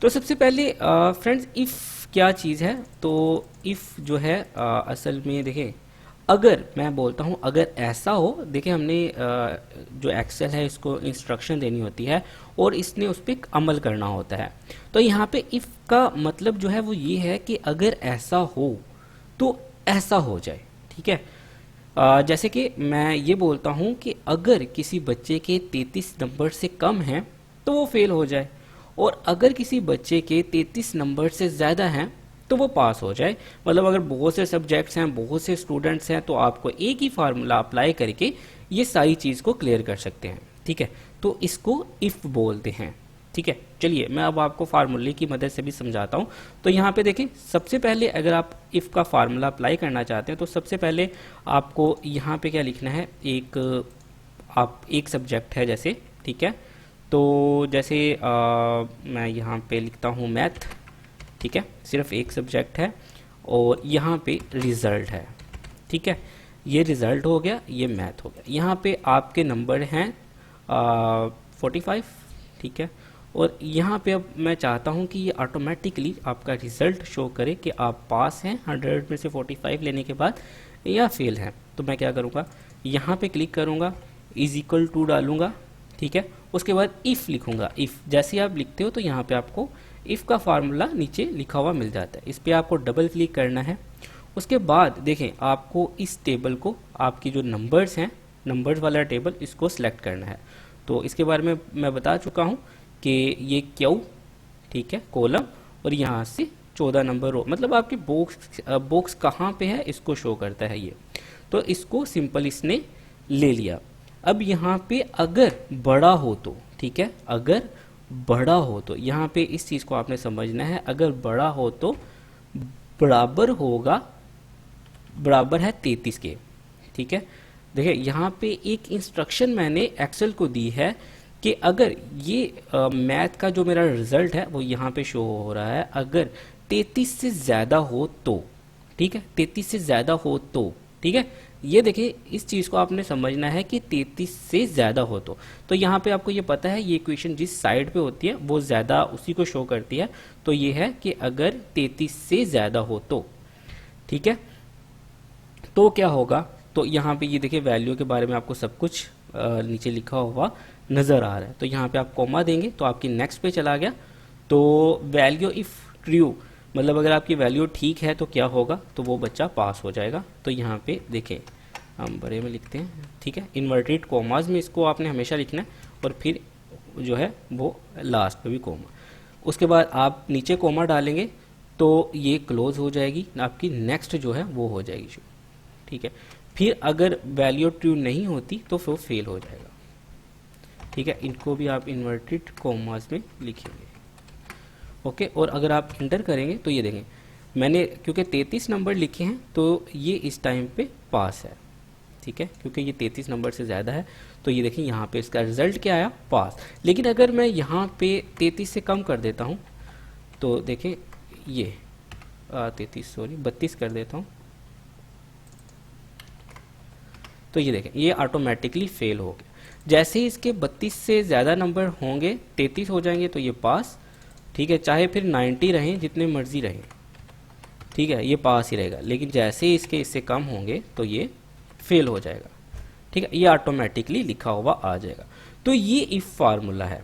तो सबसे पहले फ्रेंड्स इफ़ क्या चीज़ है, तो इफ़ जो है असल में देखें, अगर मैं बोलता हूँ अगर ऐसा हो, देखिए हमने जो एक्सेल है इसको इंस्ट्रक्शन देनी होती है और इसने उस पर अमल करना होता है। तो यहाँ पे इफ़ का मतलब जो है वो ये है कि अगर ऐसा हो तो ऐसा हो जाए। ठीक है, जैसे कि मैं ये बोलता हूँ कि अगर किसी बच्चे के 33 नंबर से कम हैं तो वो फेल हो जाए, और अगर किसी बच्चे के 33 नंबर से ज़्यादा हैं तो वो पास हो जाए। मतलब अगर बहुत से सब्जेक्ट्स हैं, बहुत से स्टूडेंट्स हैं, तो आपको एक ही फार्मूला अप्लाई करके ये सारी चीज़ को क्लियर कर सकते हैं। ठीक है, तो इसको इफ़ बोलते हैं। ठीक है, चलिए मैं अब आपको फार्मूले की मदद से भी समझाता हूँ। तो यहाँ पे देखें, सबसे पहले अगर आप इफ़ का फार्मूला अप्लाई करना चाहते हैं तो सबसे पहले आपको यहाँ पे क्या लिखना है, आप एक सब्जेक्ट है जैसे, ठीक है, तो जैसे मैं यहाँ पे लिखता हूँ मैथ। ठीक है, सिर्फ एक सब्जेक्ट है और यहाँ पे रिज़ल्ट है। ठीक है, ये रिज़ल्ट हो गया, ये मैथ हो गया। यहाँ पे आपके नंबर हैं 45। ठीक है, और यहाँ पे अब मैं चाहता हूँ कि ये ऑटोमेटिकली आपका रिज़ल्ट शो करे कि आप पास हैं 100 में से 45 लेने के बाद या फेल हैं। तो मैं क्या करूँगा, यहाँ पे क्लिक करूँगा, इज इक्वल टू डालूँगा। ठीक है, उसके बाद इफ़ लिखूँगा। इफ़ जैसे आप लिखते हो तो यहाँ पे आपको इफ़ का फार्मूला नीचे लिखा हुआ मिल जाता है। इस पर आपको डबल क्लिक करना है। उसके बाद देखें, आपको इस टेबल को, आपकी जो नंबर्स हैं, नंबर्स वाला टेबल, इसको सिलेक्ट करना है। तो इसके बारे में मैं बता चुका हूँ कि ये क्यू, ठीक है, कॉलम, और यहाँ से 14 नंबर रो, मतलब आपकी बॉक्स कहाँ पे है इसको शो करता है ये। तो इसको सिंपल इसने ले लिया। अब यहाँ पे अगर बड़ा हो तो, ठीक है, अगर बड़ा हो तो यहाँ पे इस चीज़ को आपने समझना है। अगर बड़ा हो तो बराबर होगा, बराबर है 33 के। ठीक है, देखिए यहाँ पे एक इंस्ट्रक्शन मैंने एक्सेल को दी है कि अगर ये मैथ का जो मेरा रिजल्ट है वो यहाँ पे शो हो रहा है, अगर 33 से ज़्यादा हो तो, ठीक है, 33 से ज़्यादा हो तो, ठीक है, ये देखिए इस चीज़ को आपने समझना है कि 33 से ज़्यादा हो तो यहाँ पे आपको ये पता है ये इक्वेशन जिस साइड पे होती है वो ज़्यादा उसी को शो करती है। तो ये है कि अगर 33 से ज़्यादा हो तो, ठीक है, तो क्या होगा, तो यहाँ पे ये देखिए वैल्यू के बारे में आपको सब कुछ नीचे लिखा हुआ नज़र आ रहा है। तो यहाँ पे आप कॉमा देंगे तो आपकी नेक्स्ट पे चला गया। तो वैल्यू इफ़ ट्रू, मतलब अगर आपकी वैल्यू ठीक है तो क्या होगा, तो वो बच्चा पास हो जाएगा। तो यहाँ पे देखें, हम बड़े में लिखते हैं, ठीक है, इन्वर्टेड कॉमाज में इसको आपने हमेशा लिखना है, और फिर जो है वो लास्ट पे भी कॉमा। उसके बाद आप नीचे कॉमा डालेंगे तो ये क्लोज हो जाएगी, आपकी नेक्स्ट जो है वो हो जाएगी। ठीक है, फिर अगर वैल्यू ट्रू नहीं होती तो फिर फेल हो जाएगा। ठीक है, इनको भी आप इन्वर्टेड कॉमास में लिखेंगे। ओके, और अगर आप इंटर करेंगे तो ये देखें, मैंने क्योंकि 33 नंबर लिखे हैं तो ये इस टाइम पे पास है। ठीक है, क्योंकि ये 33 नंबर से ज़्यादा है तो ये देखें यहाँ पे इसका रिजल्ट क्या आया, पास। लेकिन अगर मैं यहाँ पे 33 से कम कर देता हूँ तो देखें ये 32 कर देता हूँ, तो ये देखें ये ऑटोमेटिकली फेल हो गया। जैसे ही इसके 32 से ज़्यादा नंबर होंगे, 33 हो जाएंगे तो ये पास। ठीक है, चाहे फिर 90 रहें, जितने मर्जी रहें, ठीक है, ये पास ही रहेगा। लेकिन जैसे ही इसके इससे कम होंगे तो ये फेल हो जाएगा। ठीक है, ये ऑटोमेटिकली लिखा हुआ आ जाएगा। तो ये इफ फार्मूला है।